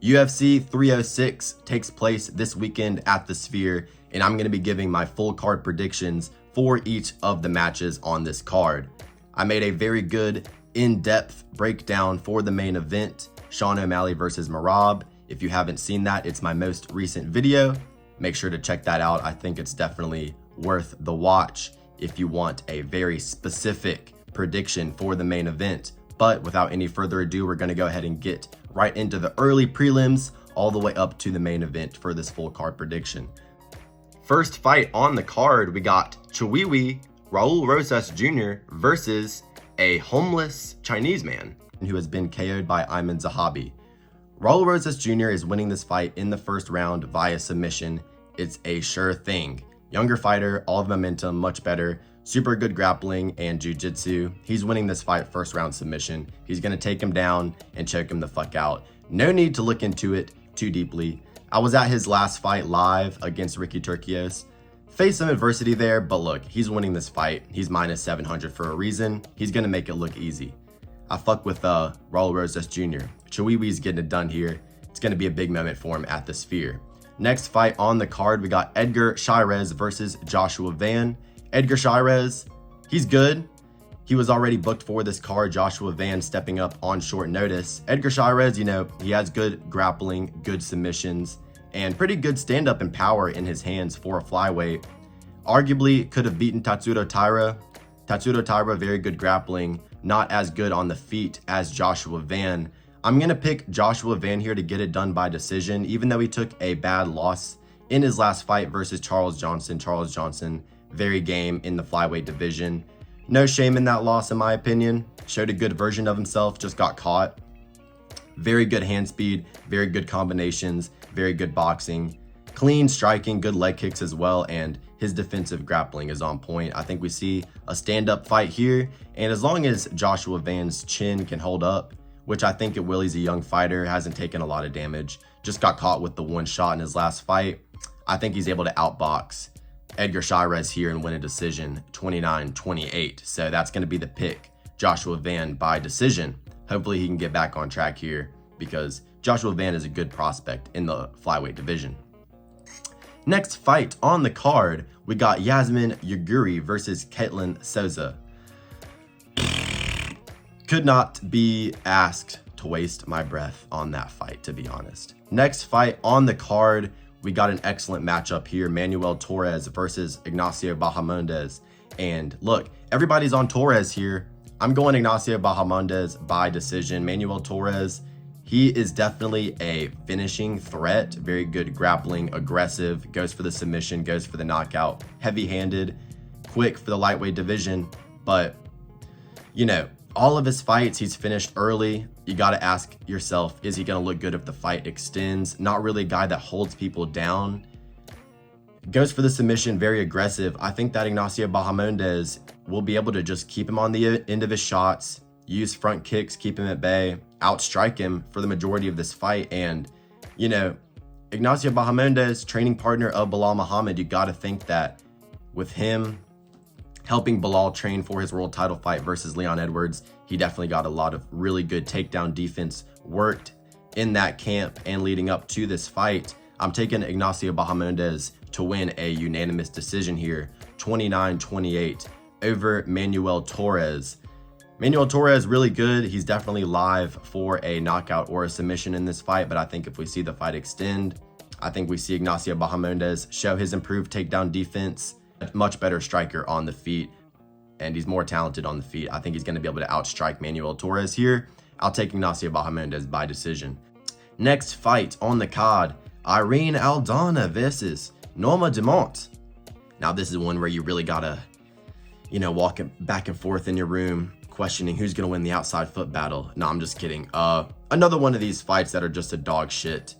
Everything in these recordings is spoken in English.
UFC 306 takes place this weekend at the Sphere, and I'm going to be giving my full card predictions for each of the matches on this card. I made a very good in-depth breakdown for the main event, Sean O'Malley versus Merab. If you haven't seen that, it's my most recent video. Make sure to check that out. I think it's definitely worth the watch if you want a very specific prediction for the main event. But without any further ado, we're going to go ahead and get right into the early prelims all the way up to the main event for this full card prediction. First fight on the card, we got Chiwiwi, Raul Rosas Jr. versus a homeless Chinese man who has been KO'd by Ayman Zahabi. Raul Rosas Jr. is winning this fight in the first round via submission. It's a sure thing. Younger fighter, all of momentum, much better, super good grappling and jiu-jitsu. He's winning this fight first round submission. He's going to take him down and choke him the fuck out. No need to look into it too deeply. I was at his last fight live against Ricky Turcios. Faced some adversity there, but look, he's winning this fight. He's minus 700 for a reason. He's going to make it look easy. I fuck with Raul Rosas Jr. Chiwiwi's getting it done here. It's going to be a big moment for him at the Sphere. Next fight on the card, we got Edgar Chairez versus Joshua Van. Edgar Chairez, he's good. He was already booked for this card. Joshua Van stepping up on short notice. Edgar Chairez, he has good grappling, good submissions, and pretty good stand-up and power in his hands for a flyweight. Arguably could have beaten Tatsuro Taira. Tatsuro Taira, very good grappling, not as good on the feet as Joshua Van. I'm going to pick Joshua Van here to get it done by decision, even though he took a bad loss in his last fight versus Charles Johnson. Charles Johnson, very game in the flyweight division. No shame in that loss, in my opinion. Showed a good version of himself, just got caught. Very good hand speed, very good combinations, very good boxing. Clean striking, good leg kicks as well, and his defensive grappling is on point. I think we see a stand-up fight here, and as long as Joshua Van's chin can hold up, which I think it will, he's a young fighter, hasn't taken a lot of damage, just got caught with the one shot in his last fight. I think he's able to outbox Edgar Chairez here and win a decision 29-28. So that's going to be the pick, Joshua Van by decision. Hopefully he can get back on track here because Joshua Van is a good prospect in the flyweight division. Next fight on the card, we got Yasmin Yuguri versus Caitlin Souza. Could not be asked to waste my breath on that fight, to be honest. Next fight on the card, we got an excellent matchup here. Manuel Torres versus Ignacio Bahamondes. And look, everybody's on Torres here. I'm going Ignacio Bahamondes by decision. Manuel Torres, he is definitely a finishing threat. Very good grappling, aggressive, goes for the submission, goes for the knockout. Heavy-handed, quick for the lightweight division. But, all of his fights, he's finished early. You got to ask yourself, is he going to look good if the fight extends? Not really a guy that holds people down. Goes for the submission, very aggressive. I think that Ignacio Bahamondes will be able to just keep him on the end of his shots, use front kicks, keep him at bay, outstrike him for the majority of this fight. And, Ignacio Bahamondes, training partner of Belal Muhammad, you got to think that with him helping Belal train for his world title fight versus Leon Edwards, he definitely got a lot of really good takedown defense worked in that camp and leading up to this fight. I'm taking Ignacio Bahamondes to win a unanimous decision here, 29-28 over Manuel Torres. Manuel Torres, really good. He's definitely live for a knockout or a submission in this fight, but I think if we see the fight extend, I think we see Ignacio Bahamondes show his improved takedown defense. A much better striker on the feet, and he's more talented on the feet. I think he's going to be able to outstrike Manuel Torres here. I'll take Ignacio Bahamondes by decision. Next fight on the card, Irene Aldana versus Norma Dumont. Now this is one where you really gotta, walk back and forth in your room, questioning who's gonna win the outside foot battle. No, I'm just kidding. Another one of these fights that are just a dog shit.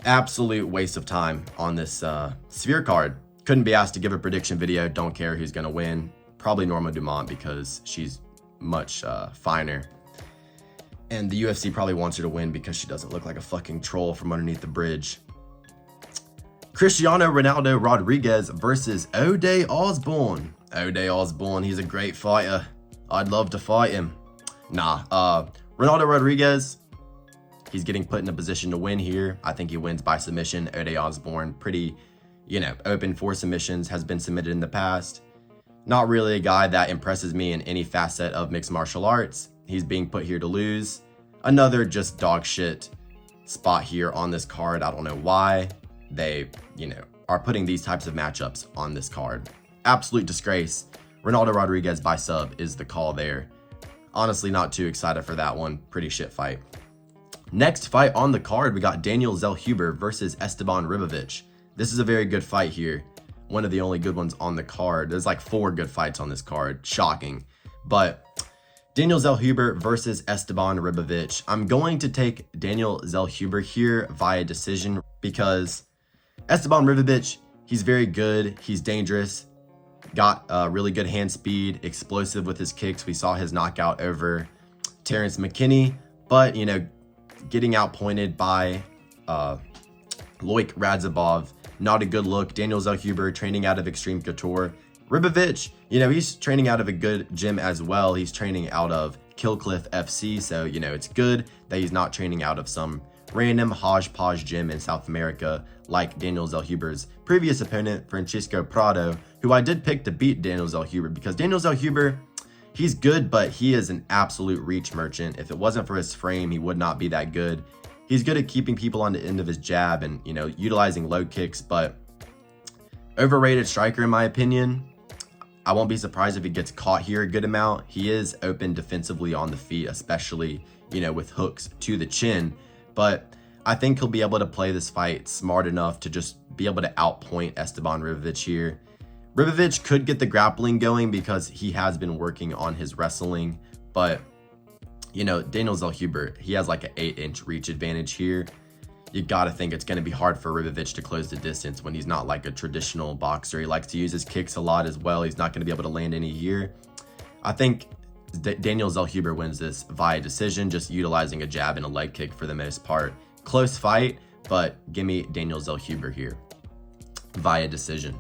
Absolute waste of time on this Sphere card. Couldn't be asked to give a prediction video. Don't care who's going to win. Probably Norma Dumont because she's much finer. And the UFC probably wants her to win because she doesn't look like a fucking troll from underneath the bridge. Cristiano Ronaldo Rodriguez versus O'Day Osborne. O'Day Osborne, he's a great fighter. I'd love to fight him. Ronaldo Rodriguez, he's getting put in a position to win here. I think he wins by submission. Ode Osborne, pretty, open for submissions, has been submitted in the past. Not really a guy that impresses me in any facet of mixed martial arts. He's being put here to lose. Another just dog shit spot here on this card. I don't know why they, are putting these types of matchups on this card. Absolute disgrace. Ronaldo Rodriguez by sub is the call there. Honestly, not too excited for that one. Pretty shit fight. Next fight on the card, we got Daniel Zellhuber versus Esteban Ribovics. This is a very good fight here. One of the only good ones on the card. There's like 4 good fights on this card. Shocking. But Daniel Zellhuber versus Esteban Ribovics. I'm going to take Daniel Zellhuber here via decision because Esteban Ribovics, he's very good. He's dangerous. Got really good hand speed, explosive with his kicks. We saw his knockout over Terrence McKinney, but getting outpointed by Loic Radzhabov, not a good look. Daniel Zellhuber training out of Extreme Couture. Ribovics, he's training out of a good gym as well. He's training out of Killcliff FC, so it's good that he's not training out of some random hodgepodge gym in South America like Daniel Zellhuber's previous opponent, Francisco Prado, who I did pick to beat Daniel Zellhuber because Daniel Zellhuber, he's good, but he is an absolute reach merchant. If it wasn't for his frame, he would not be that good. He's good at keeping people on the end of his jab and, utilizing low kicks, but overrated striker in my opinion. I won't be surprised if he gets caught here a good amount. He is open defensively on the feet, especially, with hooks to the chin. But I think he'll be able to play this fight smart enough to just be able to outpoint Esteban Ribovics here. Ribovics could get the grappling going because he has been working on his wrestling. But, Daniel Zellhuber, he has like an 8-inch reach advantage here. You got to think it's going to be hard for Ribovics to close the distance when he's not like a traditional boxer. He likes to use his kicks a lot as well. He's not going to be able to land any here. I think Daniel Zellhuber wins this via decision, just utilizing a jab and a leg kick for the most part. Close fight, but give me Daniel Zellhuber here via decision.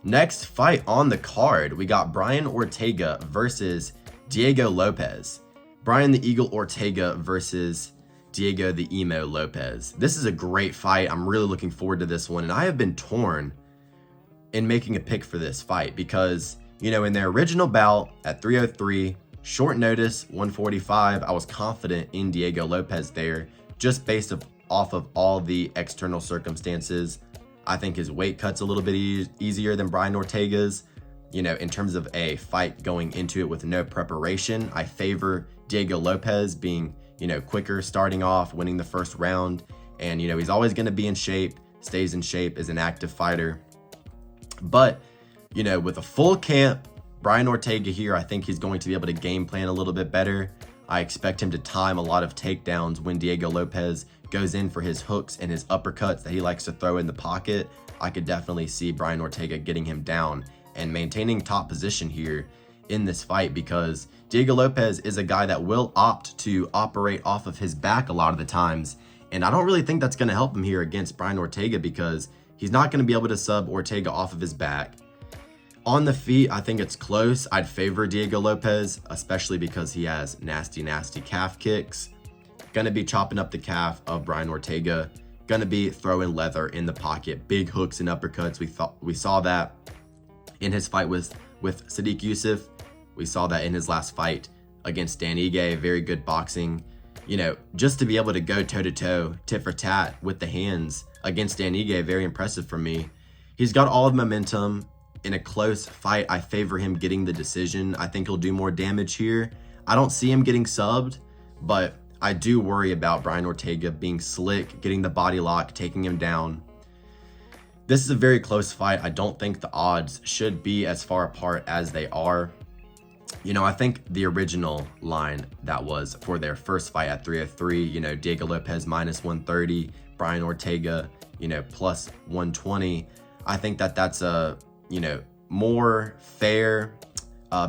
Next fight on the card, we got Brian Ortega versus Diego Lopes. Brian the Eagle Ortega versus Diego the Emo Lopes. This is a great fight. I'm really looking forward to this one, and I have been torn in making a pick for this fight because in their original bout at 303, short notice, 145, I was confident in Diego Lopes there, just based off of all the external circumstances. I think his weight cut's a little bit easier than Brian Ortega's. In terms of a fight going into it with no preparation, I favor Diego Lopes being, quicker, starting off, winning the first round. And, he's always going to be in shape, stays in shape, is an active fighter. But with a full camp, Brian Ortega here, I think he's going to be able to game plan a little bit better. I expect him to time a lot of takedowns when Diego Lopes goes in for his hooks and his uppercuts that he likes to throw in the pocket. I could definitely see Brian Ortega getting him down and maintaining top position here in this fight because Diego Lopes is a guy that will opt to operate off of his back a lot of the times. And I don't really think that's going to help him here against Brian Ortega because he's not going to be able to sub Ortega off of his back. On the feet, I think it's close. I'd favor Diego Lopes, especially because he has nasty, nasty calf kicks. Gonna be chopping up the calf of Brian Ortega. Gonna be throwing leather in the pocket. Big hooks and uppercuts. We saw that in his fight with Sadiq Youssef. We saw that in his last fight against Dan Ige. Very good boxing. Just to be able to go toe-to-toe, tit for tat with the hands against Dan Ige, very impressive for me. He's got all of momentum. In a close fight, I favor him getting the decision. I think he'll do more damage here. I don't see him getting subbed, but I do worry about Brian Ortega being slick, getting the body lock, taking him down. This is a very close fight. I don't think the odds should be as far apart as they are. I think the original line that was for their first fight at 303, Diego Lopes minus 130, Brian Ortega, plus 120. I think that's a more fair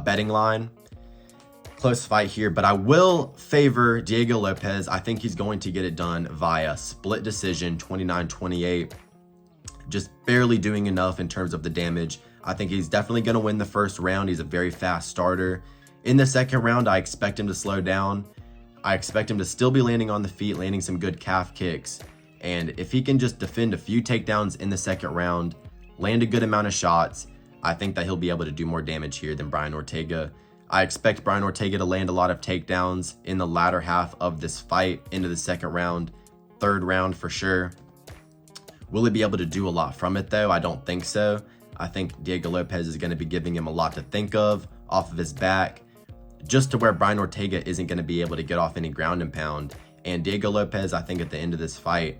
betting line. Close fight here, but I will favor Diego Lopes. I think he's going to get it done via split decision, 29-28. Just barely doing enough in terms of the damage. I think he's definitely going to win the first round. He's a very fast starter. In the second round, I expect him to slow down. I expect him to still be landing on the feet, landing some good calf kicks. And if he can just defend a few takedowns in the second round, land a good amount of shots, I think that he'll be able to do more damage here than Brian Ortega. I expect Brian Ortega to land a lot of takedowns in the latter half of this fight into the second round, third round for sure. Will he be able to do a lot from it though? I don't think so. I think Diego Lopes is going to be giving him a lot to think of off of his back, just to where Brian Ortega isn't going to be able to get off any ground and pound. And Diego Lopes, I think at the end of this fight,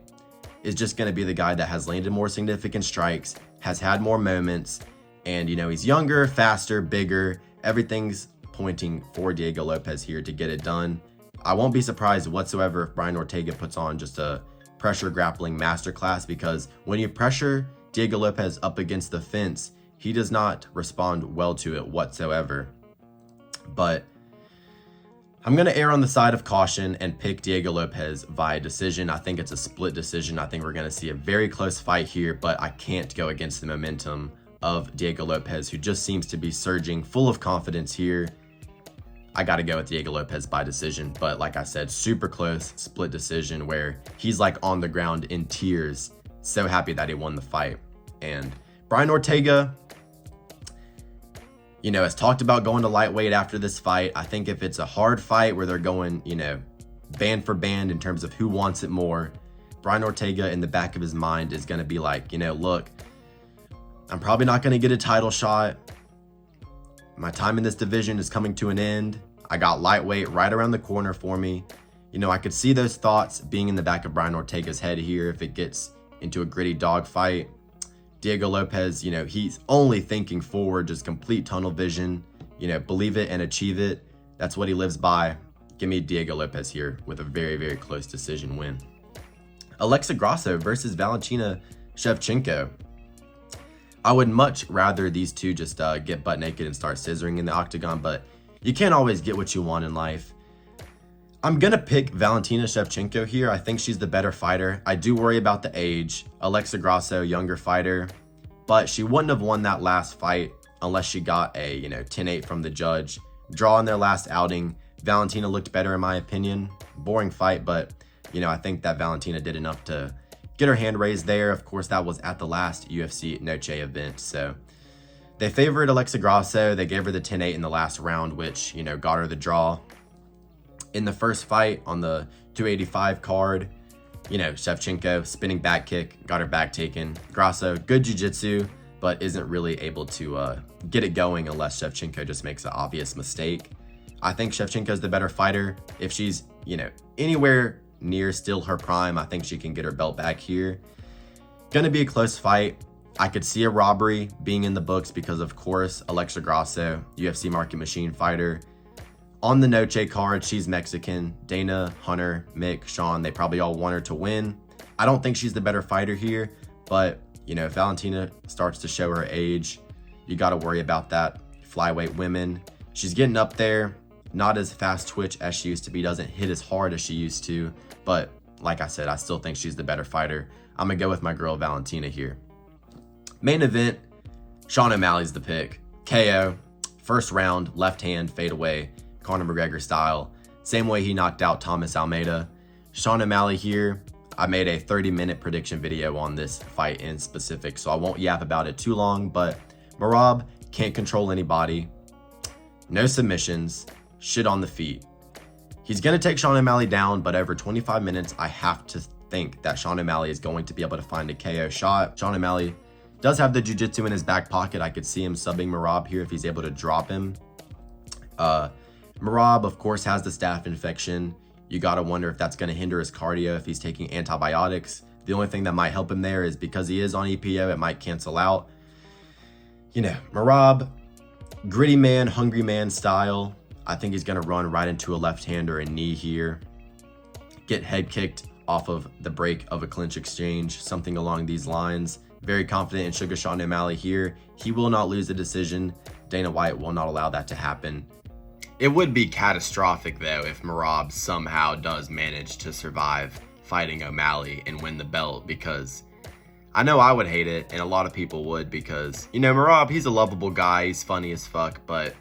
is just going to be the guy that has landed more significant strikes, has had more moments, and you know, he's younger, faster, bigger. Everything's pointing for Diego Lopes here to get it done. I won't be surprised whatsoever if Brian Ortega puts on just a pressure grappling masterclass, because when you pressure Diego Lopes up against the fence, he does not respond well to it whatsoever. But I'm going to err on the side of caution and pick Diego Lopes via decision. I think it's a split decision. I think we're going to see a very close fight here, but I can't go against the momentum of Diego Lopes, who just seems to be surging, full of confidence here. I got to go with Diego Lopes by decision, but like I said, super close split decision where he's like on the ground in tears, so happy that he won the fight. And Brian Ortega, you know, has talked about going to lightweight after this fight. I think if it's a hard fight where they're going, you know, band for band in terms of who wants it more, Brian Ortega in the back of his mind is going to be like, you know, look, I'm probably not going to get a title shot. My time in this division is coming to an end. I got lightweight right around the corner for me. You know, I could see those thoughts being in the back of Brian Ortega's head here if it gets into a gritty dogfight. Diego Lopes, you know, he's only thinking forward, just complete tunnel vision, you know, believe it and achieve it. That's what he lives by. Give me Diego Lopes here with a very, very close decision win. Alexa Grasso versus Valentina Shevchenko. I would much rather these two just get butt naked and start scissoring in the octagon, but you can't always get what you want in life. I'm going to pick Valentina Shevchenko here. I think she's the better fighter. I do worry about the age. Alexa Grasso, younger fighter, but she wouldn't have won that last fight unless she got a, you know, 10-8 from the judge. Draw in their last outing. Valentina looked better in my opinion. Boring fight, but, you know, I think that Valentina did enough to get her hand raised there. Of course, that was at the last UFC Noche event, so they favored Alexa Grasso. They gave her the 10-8 in the last round, which, you know, got her the draw. In the first fight on the 285 card, you know, Shevchenko, spinning back kick, got her back taken. Grasso, good jiu-jitsu, but isn't really able to get it going unless Shevchenko just makes an obvious mistake. I think Shevchenko's the better fighter. If she's, you know, anywhere near still her prime, I think she can get her belt back here. Gonna be a close fight. I could see a robbery being in the books because, of course, Alexa Grasso, UFC market machine fighter. On the Noche card, she's Mexican. Dana, Hunter, Mick, Sean, they probably all want her to win. I don't think she's the better fighter here, but, you know, if Valentina starts to show her age, you got to worry about that. Flyweight women. She's getting up there. Not as fast twitch as she used to be. Doesn't hit as hard as she used to. But, like I said, I still think she's the better fighter. I'm going to go with my girl Valentina here. Main event, Sean O'Malley's the pick. KO. First round, left hand, fade away. Conor McGregor style, same way he knocked out Thomas Almeida. Sean O'Malley here. I made a 30-minute prediction video on this fight in specific, so I won't yap about it too long, but Merab can't control anybody. No submissions, shit on the feet. He's going to take Sean O'Malley down, but over 25 minutes, I have to think that Sean O'Malley is going to be able to find a KO shot. Sean O'Malley does have the jiu-jitsu in his back pocket. I could see him subbing Merab here if he's able to drop him. Merab, of course, has the staph infection. You got to wonder if that's going to hinder his cardio if he's taking antibiotics. The only thing that might help him there is because he is on EPO, it might cancel out. You know, Merab, gritty man, hungry man style. I think he's going to run right into a left-hand or a knee here. Get head kicked off of the break of a clinch exchange, something along these lines. Very confident in Sugar Sean O'Malley here. He will not lose the decision. Dana White will not allow that to happen. It would be catastrophic, though, if Merab somehow does manage to survive fighting O'Malley and win the belt, because I know I would hate it, and a lot of people would, because, you know, Merab, he's a lovable guy, he's funny as fuck, but,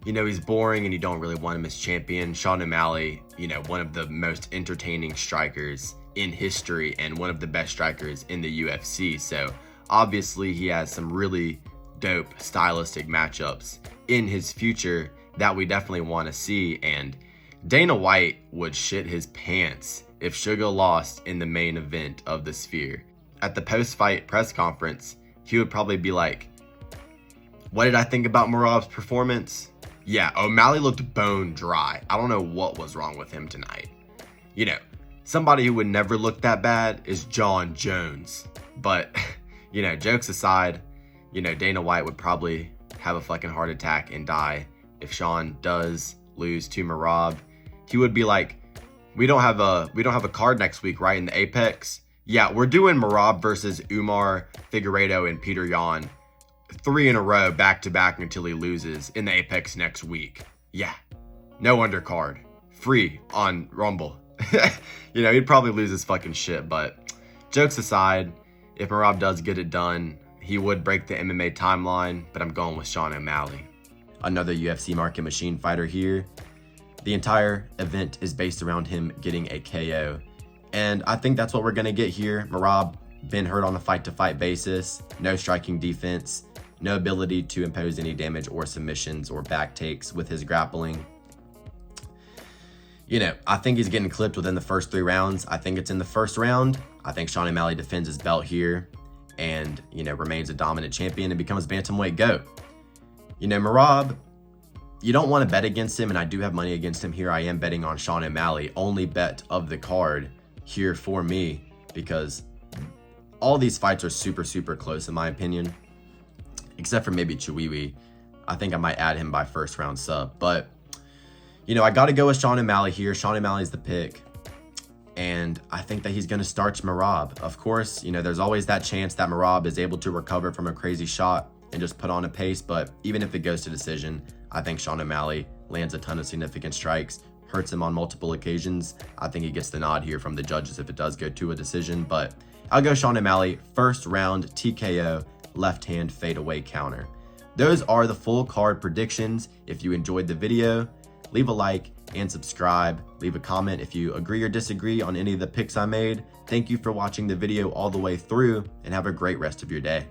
you know, he's boring and you don't really want him as champion. Sean O'Malley, you know, one of the most entertaining strikers in history and one of the best strikers in the UFC. So obviously he has some really dope stylistic matchups in his future that we definitely want to see. And Dana White would shit his pants if Sugar lost in the main event of the Sphere. At the post-fight press conference, he would probably be like, what did I think about Merab's performance? Yeah, O'Malley looked bone dry. I don't know what was wrong with him tonight. You know, somebody who would never look that bad is John Jones. But, you know, jokes aside, you know, Dana White would probably have a fucking heart attack and die if Sean does lose to Merab. He would be like, we don't have a card next week, right, in the Apex? Yeah, we're doing Merab versus Umar, Figueiredo, and Peter Yan 3 in a row, back-to-back, until he loses in the Apex next week. Yeah, no undercard, free on Rumble. You know, he'd probably lose his fucking shit, but jokes aside, if Merab does get it done, he would break the MMA timeline, but I'm going with Sean O'Malley. Another UFC market machine fighter here. The entire event is based around him getting a KO. And I think that's what we're going to get here. Merab been hurt on a fight-to-fight basis. No striking defense. No ability to impose any damage or submissions or back takes with his grappling. You know, I think he's getting clipped within the first 3 rounds. I think it's in the first round. I think Sean O'Malley defends his belt here and, you know, remains a dominant champion and becomes bantamweight GOAT. You know, Merab, you don't want to bet against him, and I do have money against him here. I am betting on Sean O'Malley, only bet of the card here for me, because all these fights are super, super close in my opinion, except for maybe Chiwiwi. I think I might add him by first round sub, but you know, I got to go with Sean O'Malley here. Sean O'Malley's the pick, and I think that he's going to starch Merab. Of course, you know, there's always that chance that Merab is able to recover from a crazy shot and just put on a pace, but even if it goes to decision, I think Sean O'Malley lands a ton of significant strikes, hurts him on multiple occasions. I think he gets the nod here from the judges if it does go to a decision, but I'll go Sean O'Malley, first round TKO, left hand fadeaway counter. Those are the full card predictions. If you enjoyed the video, leave a like and subscribe. Leave a comment if you agree or disagree on any of the picks I made. Thank you for watching the video all the way through, and have a great rest of your day.